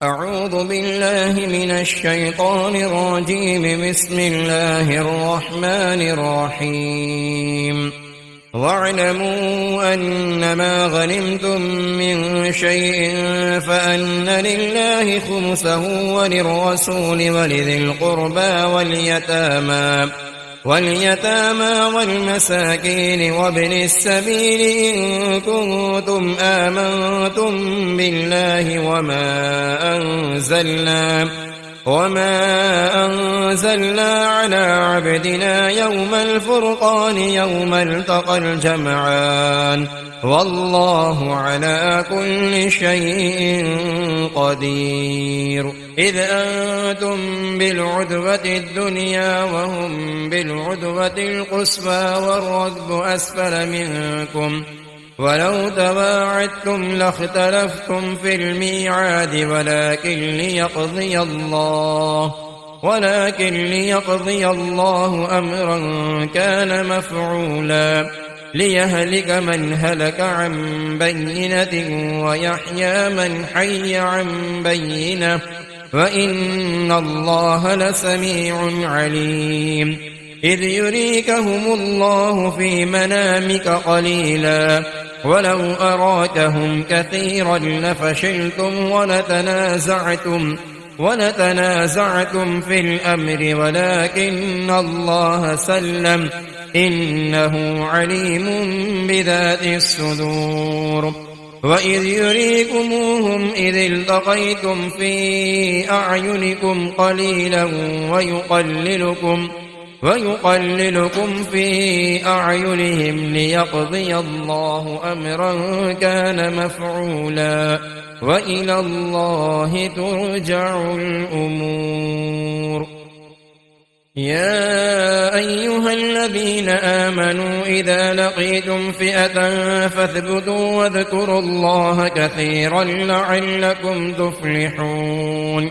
أعوذ بالله من الشيطان الرجيم. بسم الله الرحمن الرحيم. واعلموا أنما غنمتم من شيء فأن لله خمسه وللرسول ولذي القربى واليتامى والمساكين وابن السبيل إن كنتم آمنتم بالله وما أنزلنا على عبدنا يوم الفرقان يوم التقى الجمعان والله على كل شيء قدير. إذ أنتم بالعدوة الدنيا وهم بالعدوة القصوى والركب أسفل منكم ولو تواعدتم لاختلفتم في الميعاد ولكن ليقضي الله أمرا كان مفعولا ليهلك من هلك عن بينة ويحيى من حي عن بينة وإن الله لسميع عليم. إذ يريكهم الله في منامك قليلا ولو أراكهم كثيرا لفشلتم ولتنازعتم في الأمر ولكن الله سلم إنه عليم بذات الصدور. وإذ يريكموهم إذ التقيتم في أعينكم قليلا ويقللكم في أعينهم ليقضي الله أمرا كان مفعولا وإلى الله ترجع الأمور. يا أيها الذين آمنوا إذا لقيتم فئة فاثبتوا واذكروا الله كثيرا لعلكم تفلحون.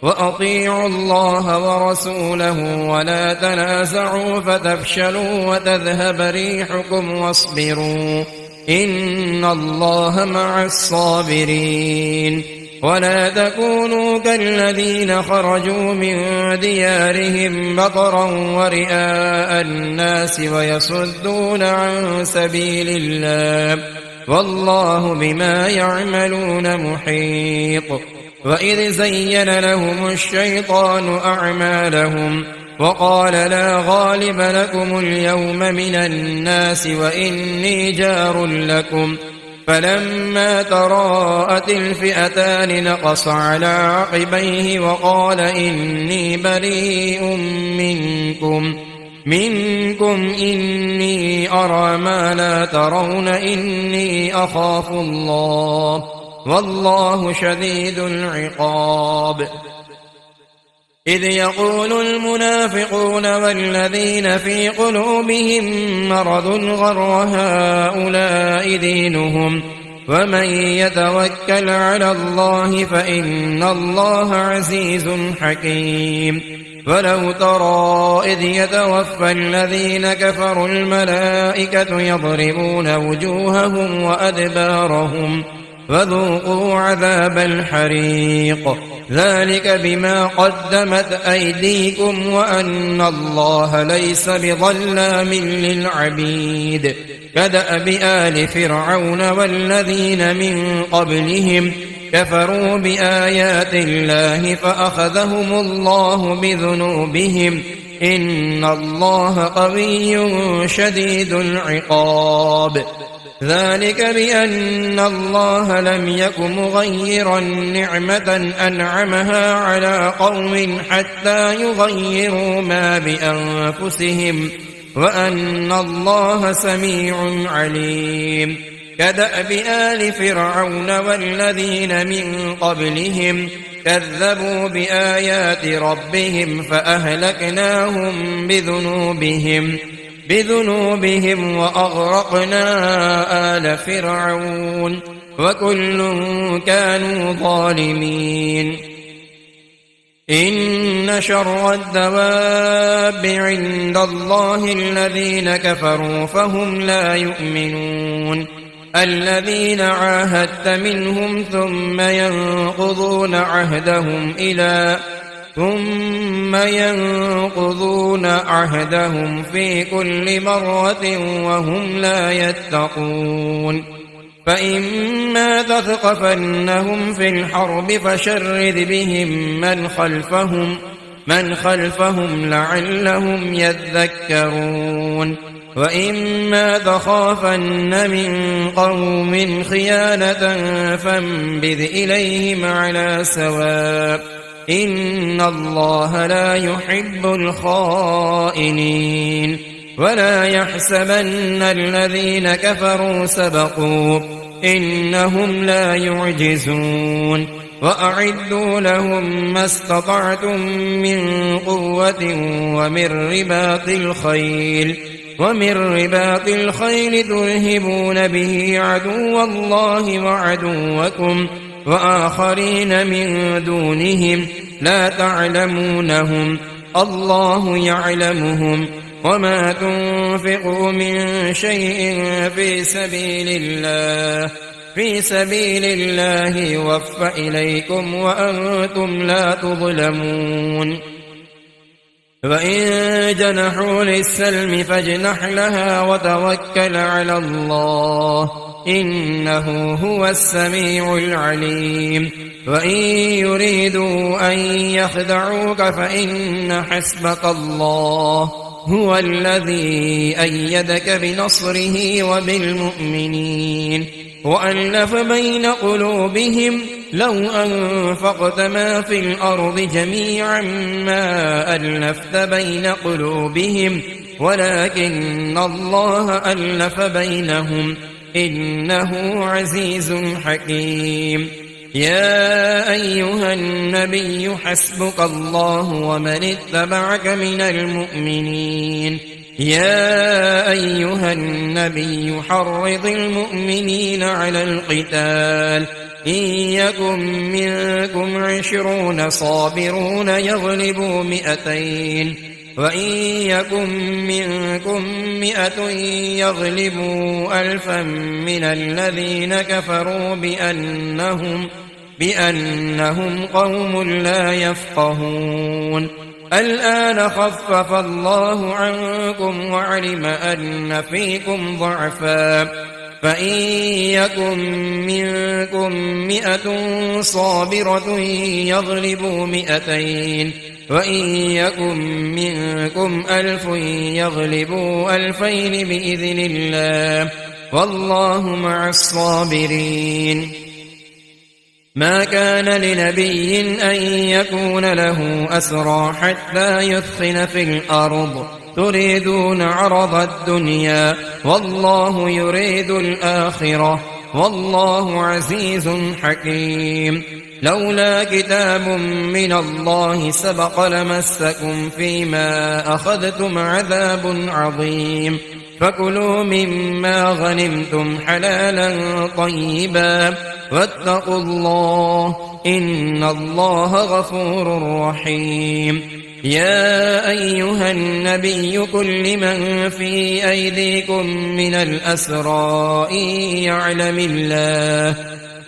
وأطيعوا الله ورسوله ولا تنازعوا فتفشلوا وتذهب ريحكم واصبروا إن الله مع الصابرين. ولا تكونوا كالذين خرجوا من ديارهم بطرا ورئاء الناس ويصدون عن سبيل الله والله بما يعملون محيط. وإذ زين لهم الشيطان أعمالهم وقال لا غالب لكم اليوم من الناس وإني جار لكم فلما تراءت الفئتان نقص على عقبيه وقال إني بريء منكم إني أرى ما لا ترون إني أخاف الله والله شديد العقاب. إذ يقول المنافقون والذين في قلوبهم مرض غر هؤلاء دينهم ومن يتوكل على الله فإن الله عزيز حكيم. ولو ترى إذ يتوفى الذين كفروا الملائكة يضربون وجوههم وأدبارهم وذوقوا عذاب الحريق ذلك بما قدمت أيديكم وأن الله ليس بظلام للعبيد. كدأب آل فرعون والذين من قبلهم كفروا بآيات الله فأخذهم الله بذنوبهم إن الله قوي شديد العقاب. ذلك بأن الله لم يك مغيرا نعمة أنعمها على قوم حتى يغيروا ما بأنفسهم وأن الله سميع عليم. كدأب آل فرعون والذين من قبلهم كذبوا بآيات ربهم فأهلكناهم بذنوبهم وأغرقنا آل فرعون وكل كانوا ظالمين. إن شر الدواب عند الله الذين كفروا فهم لا يؤمنون. الذين عاهدت منهم ثم ينقضون عهدهم في كل مرة وهم لا يتقون. فإما تثقفنهم في الحرب فشرد بهم من خلفهم لعلهم يذكرون. وإما تخافن من قوم خيانة فانبذ إليهم على سواء إن الله لا يحب الخائنين. ولا يحسبن الذين كفروا سبقوا إنهم لا يعجزون. وأعدوا لهم ما استطعتم من قوة ومن رباط الخيل ترهبون به عدو الله وعدوكم وآخرين من دونهم لا تعلمونهم الله يعلمهم. وما تنفقوا من شيء في سبيل الله يوفى إليكم وأنتم لا تظلمون. وإن جنحوا للسلم فاجنح لها وتوكل على الله إنه هو السميع العليم. وإن يريدوا أن يخدعوك فإن حسبك الله هو الذي أيدك بنصره وبالمؤمنين. وألف بين قلوبهم لو أنفقت ما في الأرض جميعا ما ألفت بين قلوبهم ولكن الله ألف بينهم إنه عزيز حكيم. يا أيها النبي حسبك الله ومن اتبعك من المؤمنين. يا أيها النبي حرض المؤمنين على القتال إن يكن منكم 20 صابرون يغلبوا 200 وإن يكن منكم 100 يغلبوا 1000 من الذين كفروا بأنهم قوم لا يفقهون. الآن خفف الله عنكم وعلم أن فيكم ضعفا فإن يكن منكم 100 صابرة يغلبوا 200 وإن يكن منكم 1000 يغلبوا 2000 بإذن الله والله مع الصابرين. ما كان لنبي أن يكون له أسرى حتى يثخن في الأرض تريدون عرض الدنيا والله يريد الآخرة والله عزيز حكيم. لولا كتاب من الله سبق لمسكم فيما أخذتم عذاب عظيم. فكلوا مما غنمتم حلالا طيبا واتقوا الله إن الله غفور رحيم. يا أيها النبي قل لمن في أيديكم من الأسرى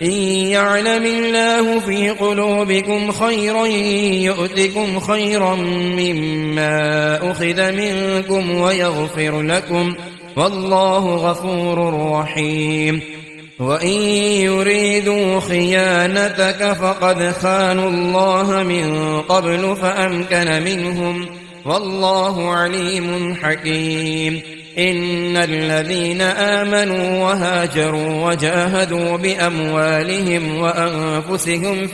إن يعلم الله في قلوبكم خيرا يؤتكم خيرا مما أخذ منكم ويغفر لكم والله غفور رحيم. وإن يريدوا خيانتك فقد خانوا الله من قبل فأمكن منهم والله عليم حكيم. إن الذين آمنوا وهاجروا وجاهدوا بأموالهم وأنفسهم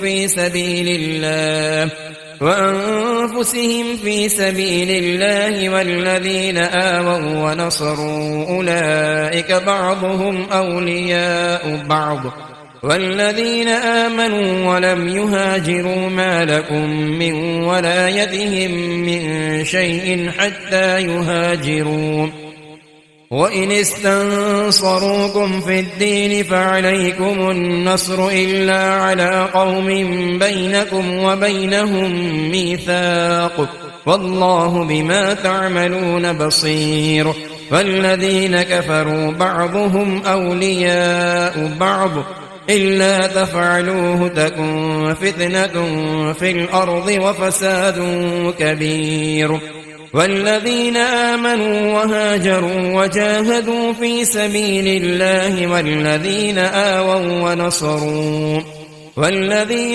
في سبيل الله والذين آووا ونصروا أولئك بعضهم أولياء بعض والذين آمنوا ولم يهاجروا ما لكم من ولايتهم من شيء حتى يهاجروا. وإن استنصروكم في الدين فعليكم النصر إلا على قوم بينكم وبينهم ميثاق والله بما تعملون بصير. والذين كفروا بعضهم أولياء بعض إلا تفعلوه تكن فتنة في الأرض وفساد كبير والذين آمنوا وهاجروا وجاهدوا في سبيل الله والذين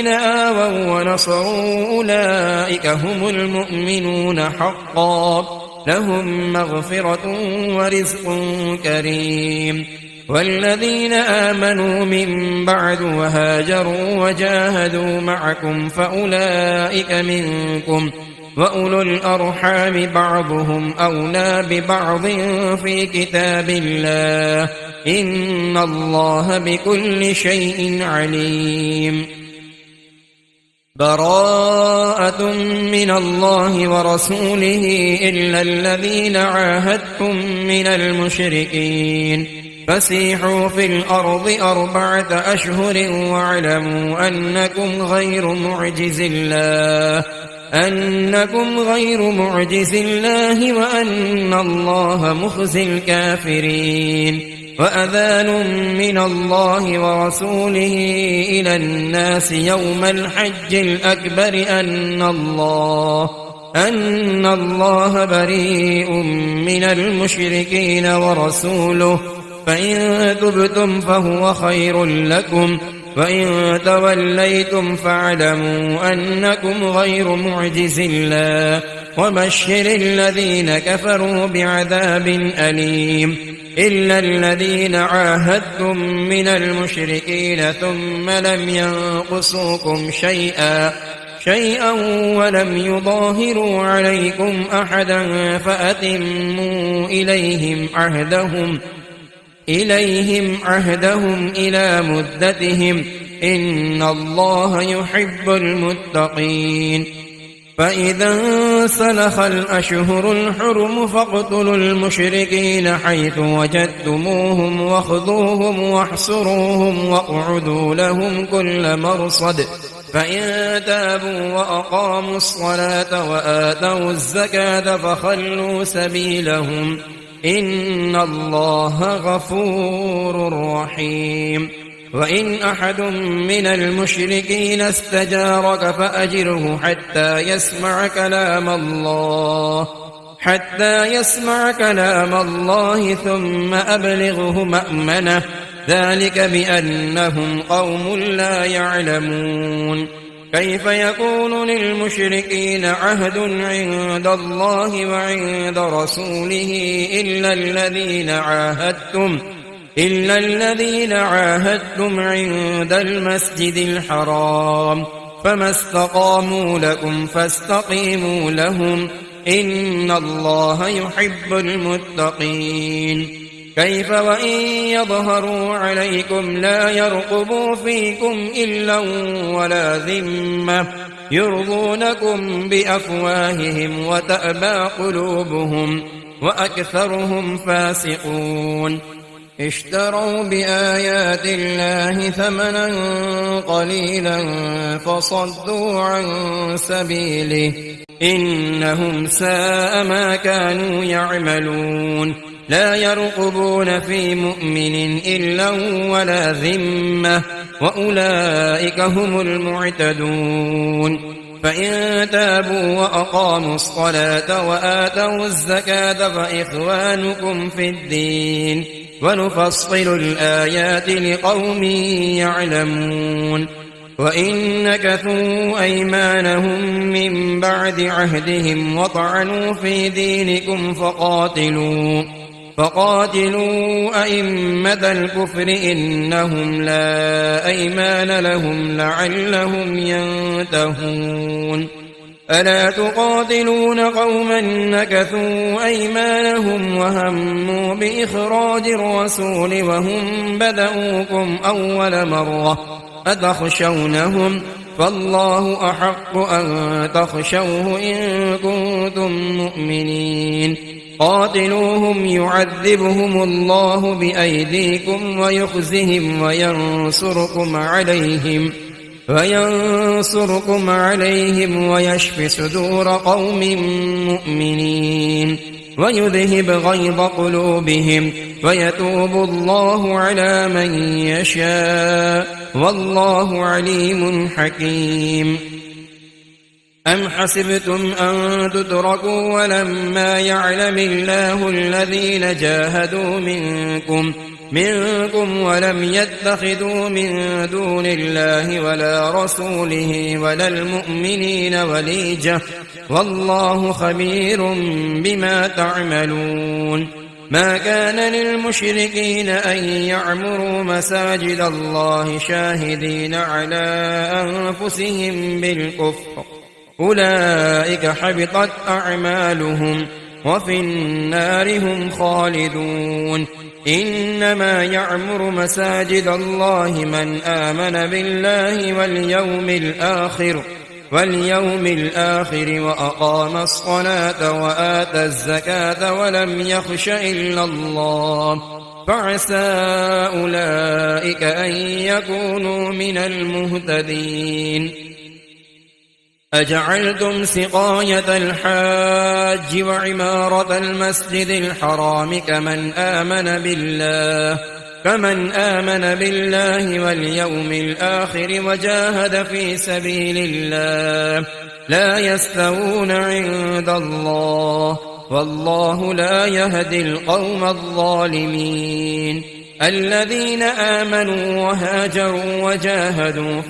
آووا ونصروا أولئك هم المؤمنون حقا لهم مغفرة ورزق كريم والذين آمنوا من بعد وهاجروا وجاهدوا معكم فأولئك منكم وأولو الأرحام بعضهم أولى ببعض في كتاب الله إن الله بكل شيء عليم براءة من الله ورسوله إلا الذين عاهدتم من المشركين فسيحوا في الأرض 4 أشهر واعلموا أنكم غير معجز الله وأن الله مخزي الكافرين وأذان من الله ورسوله إلى الناس يوم الحج الأكبر أن الله بريء من المشركين ورسوله فإن تبتم فهو خير لكم وإن توليتم فاعلموا أنكم غير معجز الله وبشر الذين كفروا بعذاب أليم إلا الذين عاهدتم من المشركين ثم لم ينقصوكم شيئا ولم يظاهروا عليكم أحدا فأتموا إليهم عهدهم إلى مدتهم إن الله يحب المتقين فإذا انسلخ الأشهر الحرم فاقتلوا المشركين حيث وجدتموهم واخذوهم واحصروهم واقعدوا لهم كل مرصد فإن تابوا وأقاموا الصلاة وآتوا الزكاة فخلوا سبيلهم إن الله غفور رحيم وإن أحد من المشركين استجارك فأجره حتى يسمع كلام الله ثم أبلغه مأمنه ذلك بأنهم قوم لا يعلمون كيف يكون للمشركين عهد عند الله وعند رسوله إلا الذين عاهدتم عند المسجد الحرام فما استقاموا لكم فاستقيموا لهم إن الله يحب المتقين كيف وإن يظهروا عليكم لا يرقبوا فيكم إلا ولا ذمة يرضونكم بأفواههم وتأبى قلوبهم وأكثرهم فاسقون اشتروا بآيات الله ثمنا قليلا فصدوا عن سبيله إنهم ساء ما كانوا يعملون لا يرقبون في مؤمن إلا ولا ذمة وأولئك هم المعتدون فإن تابوا وأقاموا الصلاة وآتوا الزكاة فإخوانكم في الدين ونفصل الآيات لقوم يعلمون وإن نكثوا أيمانهم من بعد عهدهم وطعنوا في دينكم فقاتلوا أئمة الكفر إنهم لا أيمان لهم لعلهم ينتهون ألا تقاتلون قوما نكثوا أيمانهم وهموا بإخراج الرسول وهم بدؤوكم أول مرة أتخشونهم فالله أحق أن تخشوه إن كنتم مؤمنين قاتلوهم يعذبهم الله بأيديكم ويخزهم وينصركم عليهم ويشف صدور قوم مؤمنين ويذهب غيظ قلوبهم ويتوب الله على من يشاء والله عليم حكيم. أم حسبتم أن تتركوا ولما يعلم الله الذين جاهدوا منكم ولم يتخذوا من دون الله ولا رسوله ولا المؤمنين وليجة والله خبير بما تعملون. ما كان للمشركين أن يعمروا مساجد الله شاهدين على أنفسهم بالكفر أولئك حبطت أعمالهم وفي النار هم خالدون. إنما يعمر مساجد الله من آمن بالله واليوم الآخر وأقام الصلاة وآتى الزكاة ولم يخش إلا الله فعسى أولئك أن يكونوا من المهتدين. أجعلتم سقاية الحاج وعمارة المسجد الحرام كمن آمن بالله واليوم الآخر وجاهد في سبيل الله لا يستوون عند الله والله لا يهدي القوم الظالمين. الذين آمنوا وهاجروا وجاهدوا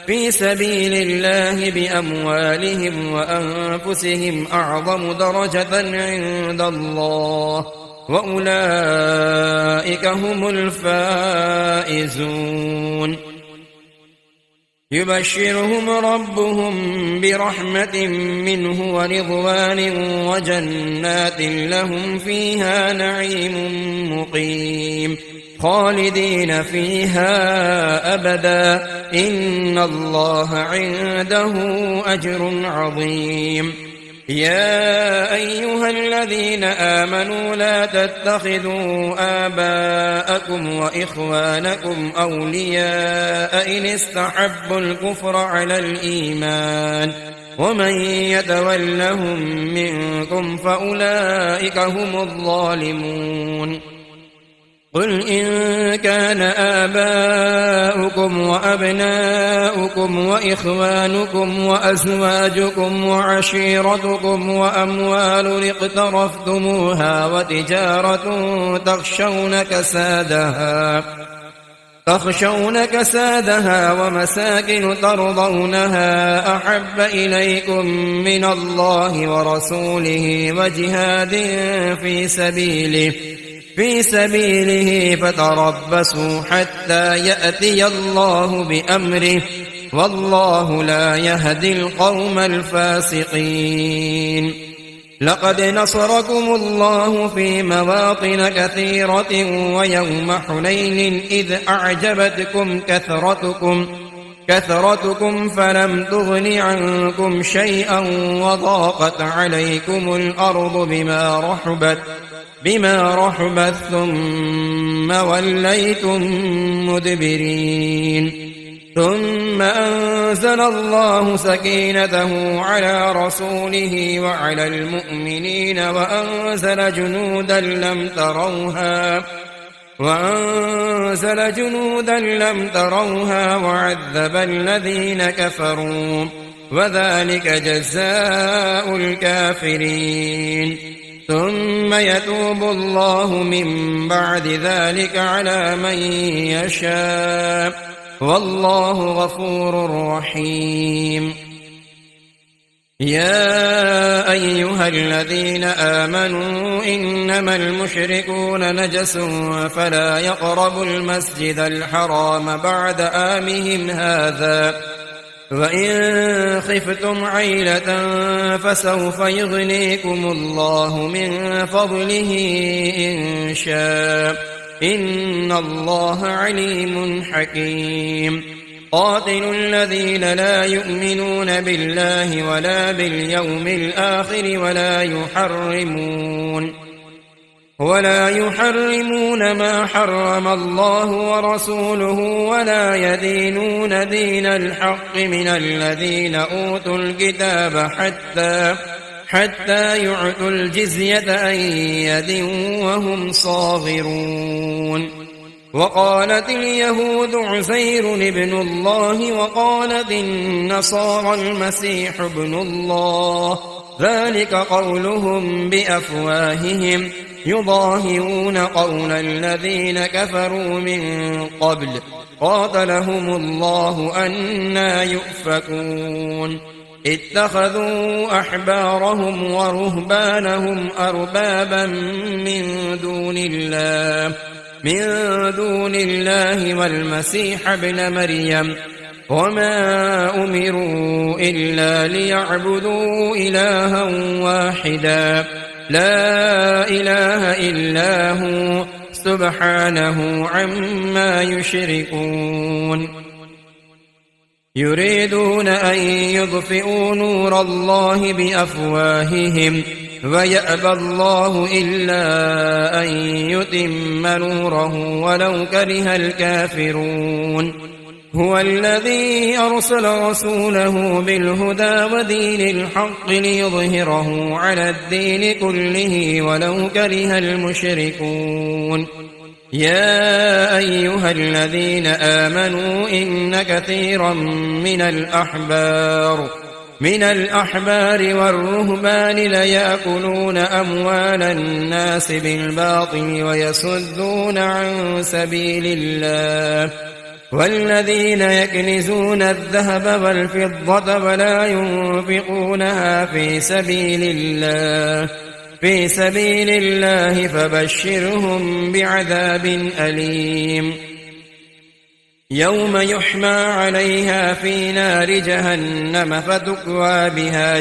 في سبيل الله بأموالهم وأنفسهم أعظم درجة عند الله وأولئك هم الفائزون. يبشرهم ربهم برحمة منه ورضوان وجنات لهم فيها نعيم مقيم خالدين فيها أبدا إن الله عنده أجر عظيم. يا أيها الذين آمنوا لا تتخذوا آباءكم وإخوانكم أولياء إن استحبوا الكفر على الإيمان ومن يتولهم منكم فأولئك هم الظالمون. قل إن كان آباؤكم وأبناؤكم وإخوانكم وأزواجكم وعشيرتكم وأموال اقترفتموها وتجارة تخشون كسادها ومساكن ترضونها أحب إليكم من الله ورسوله وجهاد في سبيله فتربصوا حتى يأتي الله بأمره والله لا يهدي القوم الفاسقين. لقد نصركم الله في مواطن كثيرة ويوم حنين إذ أعجبتكم كثرتكم فلم تغن عنكم شيئا وضاقت عليكم الأرض بما رحبت ثم وليتم مدبرين. ثم أنزل الله سكينته على رسوله وعلى المؤمنين وأنزل جنودا لم تروها وعذب الذين كفروا وذلك جزاء الكافرين. ثم يتوب الله من بعد ذلك على من يشاء والله غفور رحيم. يا أيها الذين آمنوا إنما المشركون نجس فلا يقربوا المسجد الحرام بعد عامهم هذا وإن خفتم عيلة فسوف يغنيكم الله من فضله إن شاء إن الله عليم حكيم. قاتلوا الذين لا يؤمنون بالله ولا باليوم الآخر ولا يحرمون ما حرم الله ورسوله ولا يدينون دين الحق من الذين أوتوا الكتاب حتى يعطوا الجزية عن يد وهم صاغرون. وقالت اليهود عزير ابن الله وقالت النصارى المسيح ابن الله، ذلك قولهم بأفواههم يضاهئون قول الذين كفروا من قبل قاتلهم الله أنى يؤفكون. اتخذوا أحبارهم ورهبانهم أربابا من دون الله والمسيح ابن مريم، وما أمروا إلا ليعبدوا إلها واحدا لا إله إلا هو سبحانه عما يشركون. يريدون أن يطفئوا نور الله بأفواههم ويأبى الله إلا أن يتم نوره ولو كره الكافرون. هو الذي أرسل رسوله بالهدى ودين الحق ليظهره على الدين كله ولو كره المشركون. يا أيها الذين آمنوا إن كثيرا من الأحبار والرهبان ليأكلون أموال الناس بالباطل ويصدون عن سبيل الله، والذين يكنزون الذهب والفضة ولا ينفقونها في سبيل الله فبشرهم بعذاب أليم. يوم يحمى عليها في نار جهنم فتكوى بها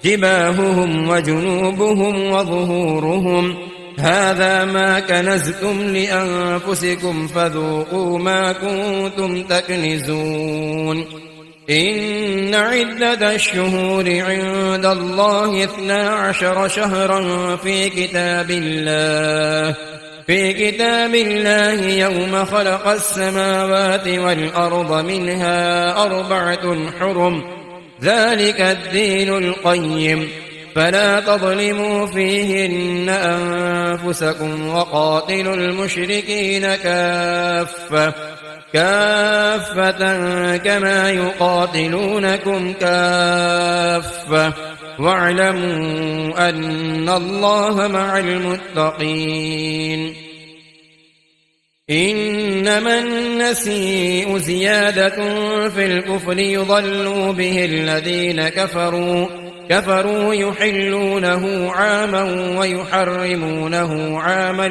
جباههم وجنوبهم وظهورهم، هذا ما كنزتم لأنفسكم فذوقوا ما كنتم تكنزون. إن عدة الشهور عند الله 12 شهرا في كتاب الله يوم خلق السماوات والأرض منها 4 حرم، ذلك الدين القيم، فلا تظلموا فيهن أنفسكم وقاتلوا المشركين كافة كما يقاتلونكم كافة، واعلموا أن الله مع المتقين. إنما النسيء زيادة في الكفر يضل به الذين كفروا يحلونه عاما ويحرمونه عاما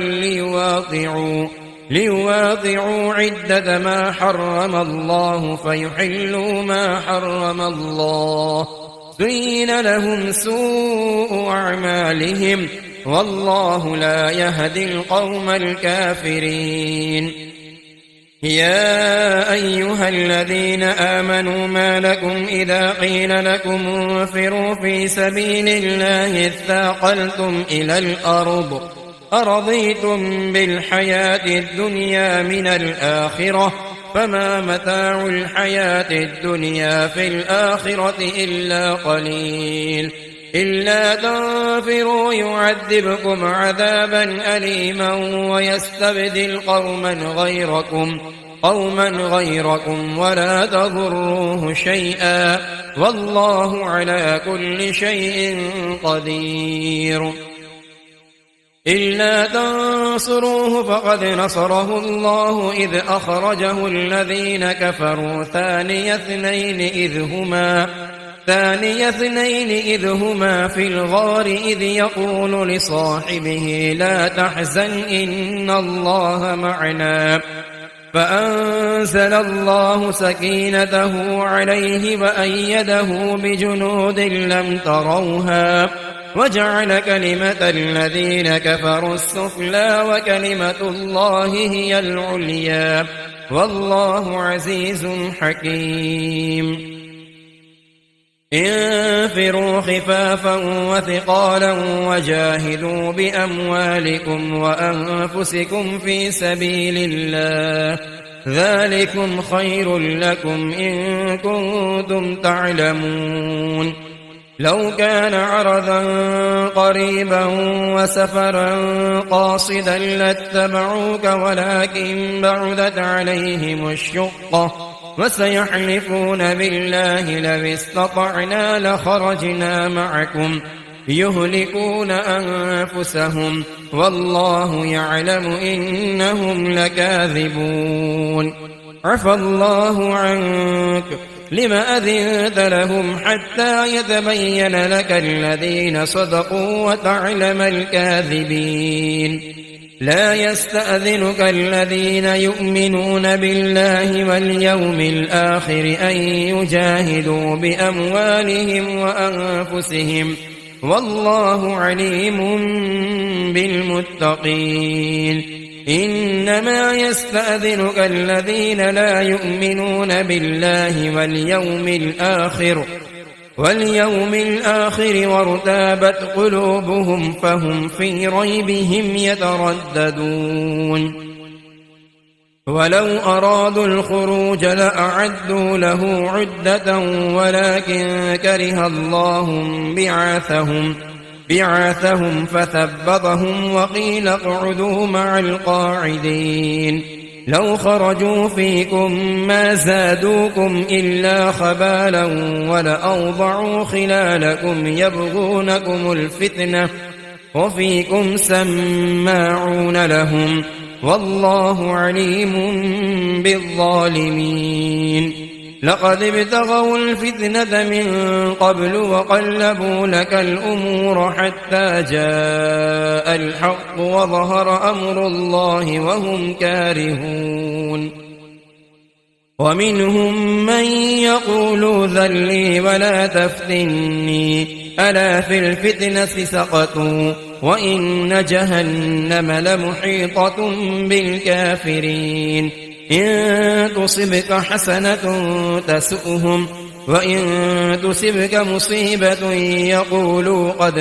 ليواطعوا عدة ما حرم الله فيحلوا ما حرم الله. زين لهم سوء أعمالهم والله لا يهدي القوم الكافرين. يا أيها الذين آمنوا ما لكم إذا قيل لكم انفروا في سبيل الله اثاقلتم إلى الأرض أرضيتم بالحياة الدنيا من الآخرة فما متاع الحياة الدنيا في الآخرة إلا قليل. إلا تنفروا يعذبكم عذابا أليما ويستبدل قوما غيركم ولا تضروه شيئا والله على كل شيء قدير. إلا تنصروه فقد نصره الله إذ أخرجه الذين كفروا ثاني اثنين إذ هما في الغار إذ يقول لصاحبه لا تحزن إن الله معنا، فأنزل الله سكينته عليه وأيده بجنود لم تروها وجعل كلمة الذين كفروا السفلى وكلمة الله هي العليا والله عزيز حكيم. انفروا خفافا وثقالا وجاهدوا بأموالكم وأنفسكم في سبيل الله ذلكم خير لكم إن كنتم تعلمون. لو كان عرضا قريبا وسفرا قاصدا لاتبعوك ولكن بعدت عليهم الشقة وسيحلفون بالله لو استطعنا لخرجنا معكم يهلكون أنفسهم والله يعلم إنهم لكاذبون عفى الله عنك لم أذنت لهم حتى يتبين لك الذين صدقوا وتعلم الكاذبين لا يستأذنك الذين يؤمنون بالله واليوم الآخر أن يجاهدوا بأموالهم وأنفسهم والله عليم بالمتقين إنما يستأذنك الذين لا يؤمنون بالله واليوم الآخر وارتابت قلوبهم فهم في ريبهم يترددون ولو أرادوا الخروج لأعدوا له عدة ولكن كره الله بعاثهم فثبطهم وقيل اقعدوا مع القاعدين لو خرجوا فيكم ما زادوكم إلا خبالا ولأوضعوا خلالكم يبغونكم الفتنة وفيكم سماعون لهم والله عليم بالظالمين لقد ابتغوا الفتنة من قبل وقلبوا لك الأمور حتى جاء الحق وظهر أمر الله وهم كارهون ومنهم من يقول ذلي ولا تفتني ألا في الفتنة سقطوا وإن جهنم لمحيطة بالكافرين إن تصبك حسنة تسؤهم وإن تصبك مصيبة يقولوا قد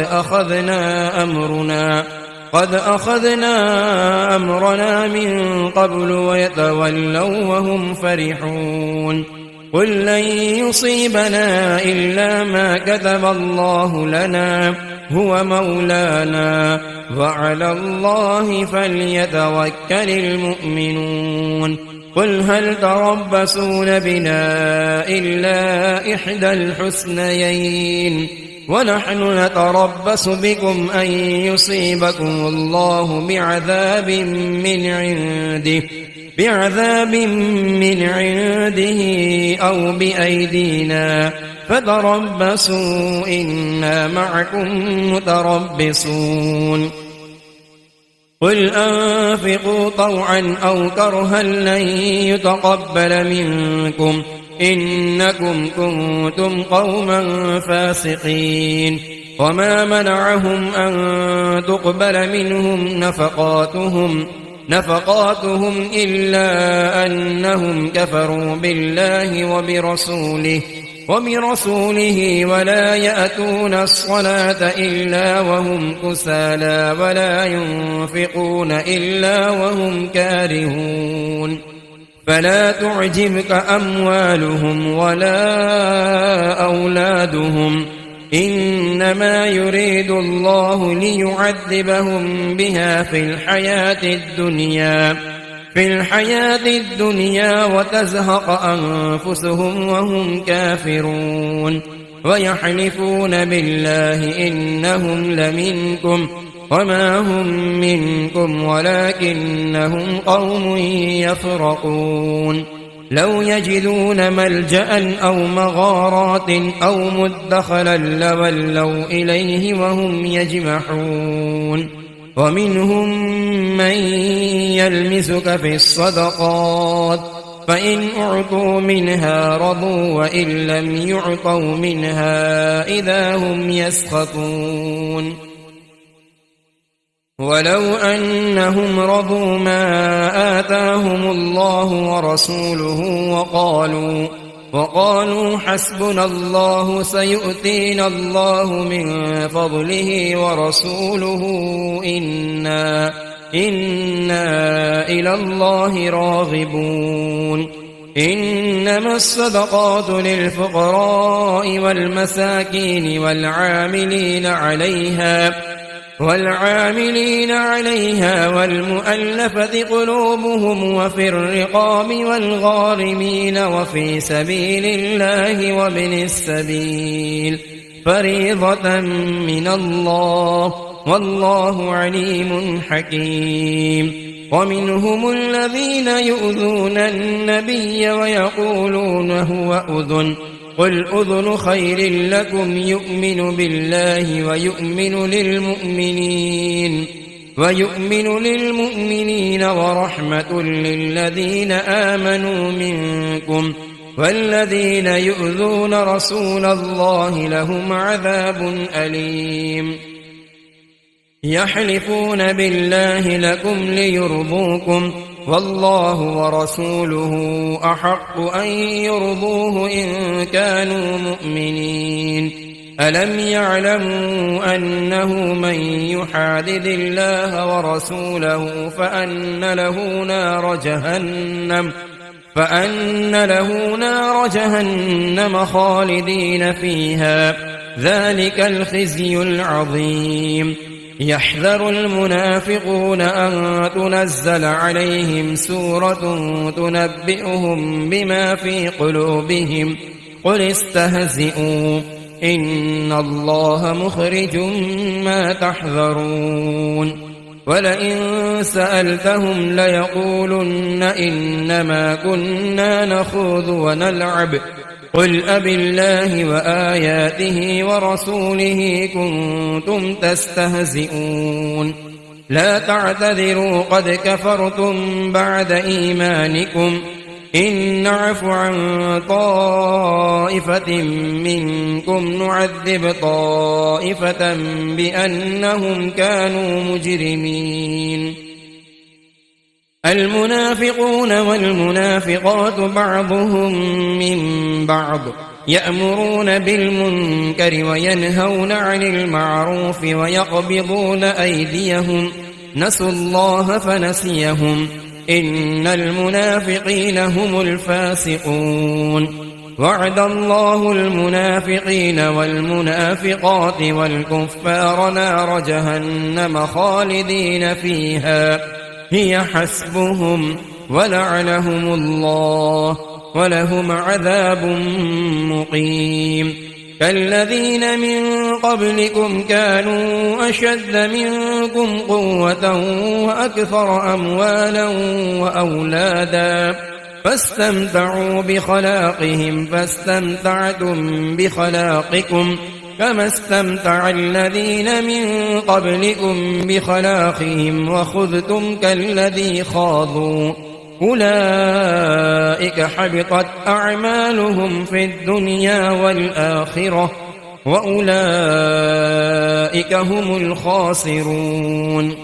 أخذنا أمرنا من قبل ويتولوا وهم فرحون قل لن يصيبنا إلا ما كتب الله لنا هو مولانا وعلى الله فليتوكل المؤمنون قل هل تربصون بنا إلا إحدى الحسنيين ونحن نتربص بكم أن يصيبكم الله بعذاب من عنده أو بأيدينا فتربصوا إنا معكم متربصون قل أنفقوا طوعا أو كرها لن يتقبل منكم إنكم كنتم قوما فاسقين وما منعهم أن تقبل منهم نفقاتهم إلا أنهم كفروا بالله وبرسوله ولا يأتون الصلاة إلا وهم كسالى ولا ينفقون إلا وهم كارهون فلا تعجبك أموالهم ولا أولادهم إنما يريد الله ليعذبهم بها في الحياة الدنيا وتزهق أنفسهم وهم كافرون ويحلفون بالله إنهم لمنكم وما هم منكم ولكنهم قوم يفرقون لو يجدون ملجأ أو مغارات أو مدخلا لولوا إليه وهم يجمحون ومنهم من يلمسك في الصدقات فإن أعطوا منها رضوا وإن لم يعطوا منها إذا هم يسخطون ولو أنهم رضوا ما آتاهم الله ورسوله وقالوا حسبنا الله سيؤتينا الله من فضله ورسوله إنا إلى الله راغبون إنما الصدقات للفقراء والمساكين والعاملين عليها والمؤلفة قلوبهم وفي الرقاب والغارمين وفي سبيل الله وابن السبيل فريضة من الله والله عليم حكيم. ومنهم الذين يؤذون النبي ويقولون هو أذن قل أذن خير لكم يؤمن بالله ويؤمن للمؤمنين ورحمة للذين آمنوا منكم والذين يؤذون رسول الله لهم عذاب أليم. يحلفون بالله لكم ليرضوكم والله ورسوله أحق أن يرضوه إن كانوا مؤمنين. ألم يعلموا أنه من يحادد الله ورسوله فأن له نار جهنم خالدين فيها ذلك الخزي العظيم. يحذر المنافقون أن تنزل عليهم سورة تنبئهم بما في قلوبهم قل استهزئوا إن الله مخرج ما تحذرون. ولئن سألتهم ليقولن إنما كنا نخوض ونلعب قل أبالله وآياته ورسوله كنتم تستهزئون لا تعتذروا قد كفرتم بعد إيمانكم إن نعف عن طائفة منكم نعذب طائفة بأنهم كانوا مجرمين. المنافقون والمنافقات بعضهم من بعض يأمرون بالمنكر وينهون عن المعروف ويقبضون أيديهم نسوا الله فنسيهم إن المنافقين هم الفاسقون. وعد الله المنافقين والمنافقات والكفار نار جهنم خالدين فيها هي حسبهم ولعنهم الله ولهم عذاب مقيم. كالذين من قبلكم كانوا أشد منكم قوة وأكثر أموالا وأولادا فاستمتعوا بخلاقهم فاستمتعتم بخلاقكم كما استمتع الذين من قبلكم بخلاقهم وخذتم كالذي خاضوا أولئك حبطت أعمالهم في الدنيا والآخرة وأولئك هم الخاسرون.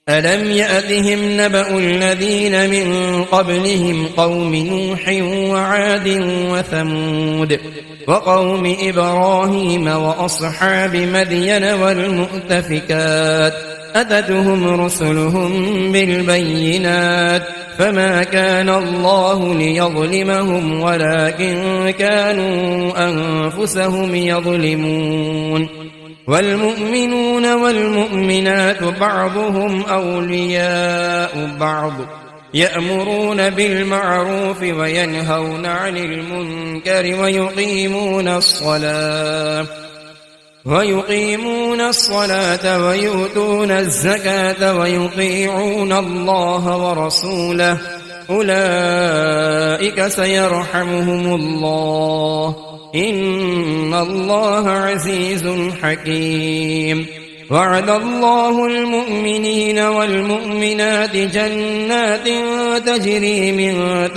ألم يأتهم نبأ الذين من قبلهم قوم نوح وعاد وثمود وقوم إبراهيم وأصحاب مدين والمؤتفكات أتتهم رسلهم بالبينات فما كان الله ليظلمهم ولكن كانوا أنفسهم يظلمون. والمؤمنون والمؤمنات بعضهم أولياء بعض يأمرون بالمعروف وينهون عن المنكر ويقيمون الصلاة ويؤتون الزكاة ويطيعون الله ورسوله أولئك سيرحمهم الله إن الله عزيز حكيم. وعد الله المؤمنين والمؤمنات جنات تجري من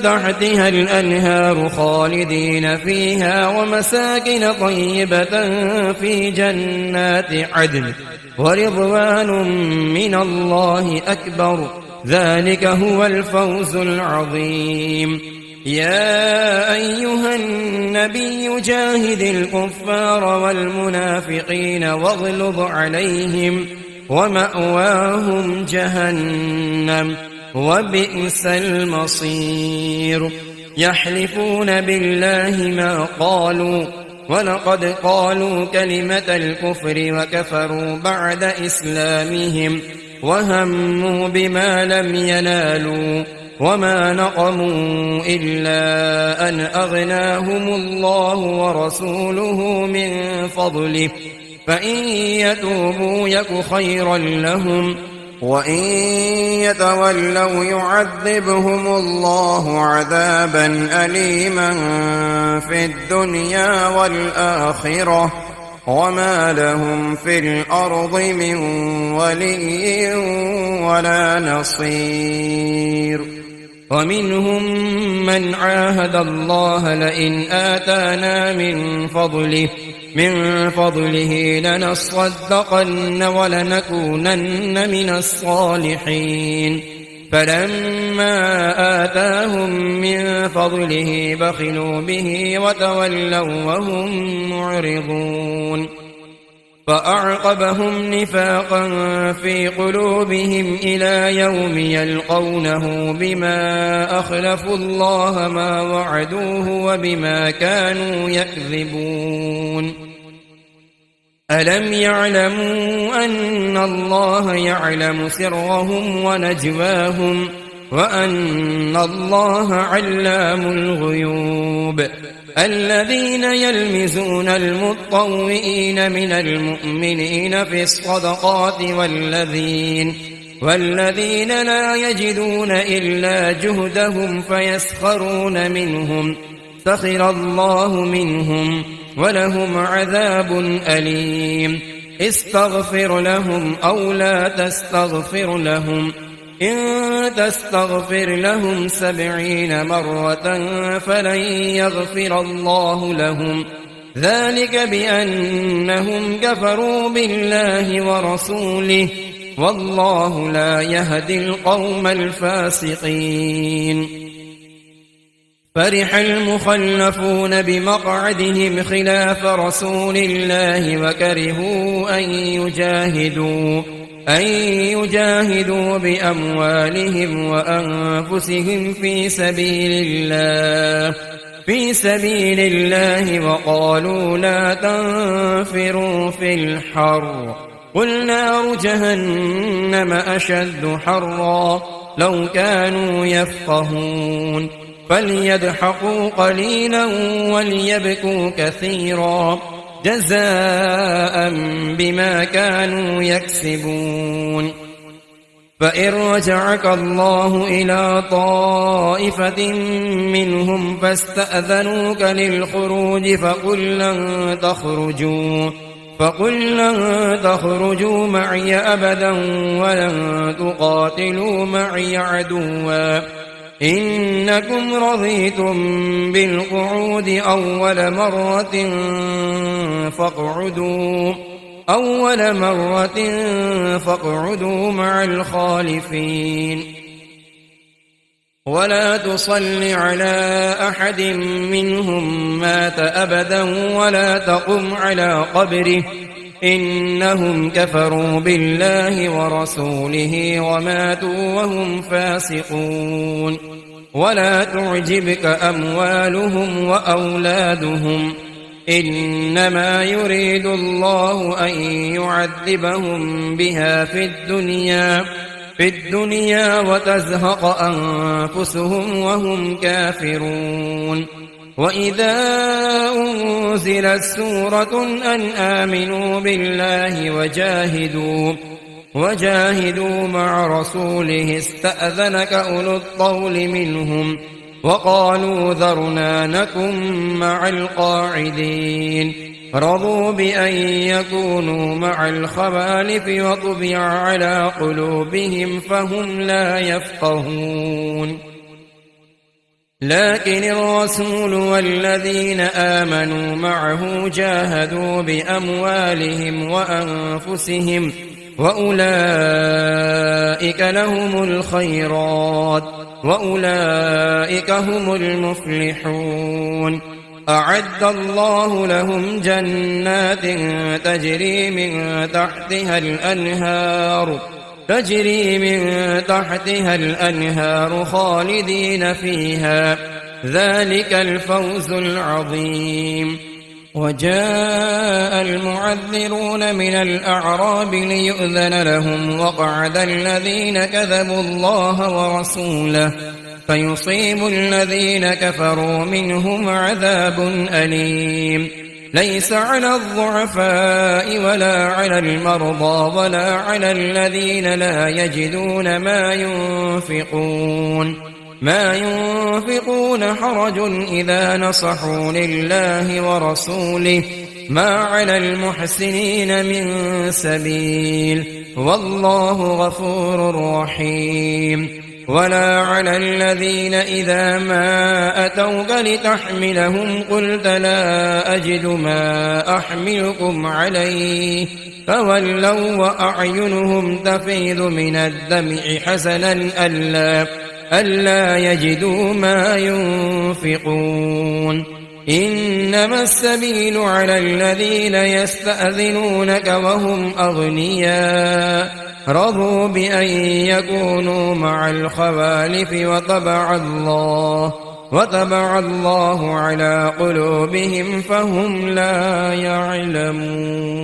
تحتها الأنهار خالدين فيها ومساكن طيبة في جنات عدن ورضوان من الله أكبر ذلك هو الفوز العظيم. يا أيها النبي جاهد الكفار والمنافقين واغلظ عليهم ومأواهم جهنم وبئس المصير يحلفون بالله ما قالوا ولقد قالوا كلمة الكفر وكفروا بعد إسلامهم وهموا بما لم ينالوا وما نقموا إلا أن أغناهم الله ورسوله من فضله فإن يتوبوا يك خيرا لهم وإن يتولوا يعذبهم الله عذابا أليما في الدنيا والآخرة وما لهم في الأرض من ولي ولا نصير ومنهم من عاهد الله لئن آتانا من فضله لنصدقن ولنكونن من الصالحين فلما آتاهم من فضله بخلوا به وتولوا وهم معرضون فأعقبهم نفاقا في قلوبهم إلى يوم يلقونه بما أخلفوا الله ما وعدوه وبما كانوا يكذبون ألم يعلموا أن الله يعلم سرهم ونجواهم وأن الله علام الغيوب الذين يلمزون المطوئين من المؤمنين في الصدقات والذين لا يجدون إلا جهدهم فيسخرون منهم سخر الله منهم ولهم عذاب أليم استغفر لهم أو لا تستغفر لهم إن تستغفر لهم 70 مرة فلن يغفر الله لهم ذلك بأنهم كفروا بالله ورسوله والله لا يهدي القوم الفاسقين فرح المخلفون بمقعدهم خلاف رسول الله وكرهوا أن يجاهدوا بأموالهم وأنفسهم في سبيل الله وقالوا لا تنفروا في الحر قل نار جهنم أشد حرا لو كانوا يفقهون فليضحكوا قليلا وليبكوا كثيرا جزاء بما كانوا يكسبون فإن رجعك الله إلى طائفة منهم فاستأذنوك للخروج فقل لن تخرجوا معي أبدا ولن تقاتلوا معي عدوا إنكم رضيتم بالقعود أول مرة فاقعدوا مع الخالفين ولا تصل على أحد منهم مات أبدا ولا تقم على قبره إنهم كفروا بالله ورسوله وماتوا وهم فاسقون ولا تعجبك أموالهم وأولادهم إنما يريد الله أن يعذبهم بها في الدنيا وتزهق أنفسهم وهم كافرون وإذا أنزلت سورة أن آمنوا بالله وجاهدوا مع رسوله استأذنك أولو الطول منهم وقالوا ذرنا نكن مع القاعدين رضوا بأن يكونوا مع الخوالف وطبع على قلوبهم فهم لا يفقهون لكن الرسول والذين آمنوا معه جاهدوا بأموالهم وأنفسهم وأولئك لهم الخيرات وأولئك هم المفلحون أعد الله لهم جنات تجري من تحتها الأنهار خالدين فيها، ذلك الفوز العظيم. وجاء المعذرون من الأعراب ليؤذن لهم، وقعد الذين كذبوا الله ورسوله، فيصيب الذين كفروا منهم عذاب أليم. ليس على الضعفاء ولا على المرضى ولا على الذين لا يجدون ما ينفقون حرج إذا نصحوا لله ورسوله، ما على المحسنين من سبيل، والله غفور رحيم. ولا على الذين إذا ما أتوك لتحملهم قلت لا أجد ما أحملكم عليه، فولوا وأعينهم تفيض من الدمع حزنا ألا يجدوا ما ينفقون. إنما السبيل على الذين يستأذنونك وهم أغنياء رضوا بأن يكونوا مع الخوالف، وطبع الله على قلوبهم فهم لا يعلمون.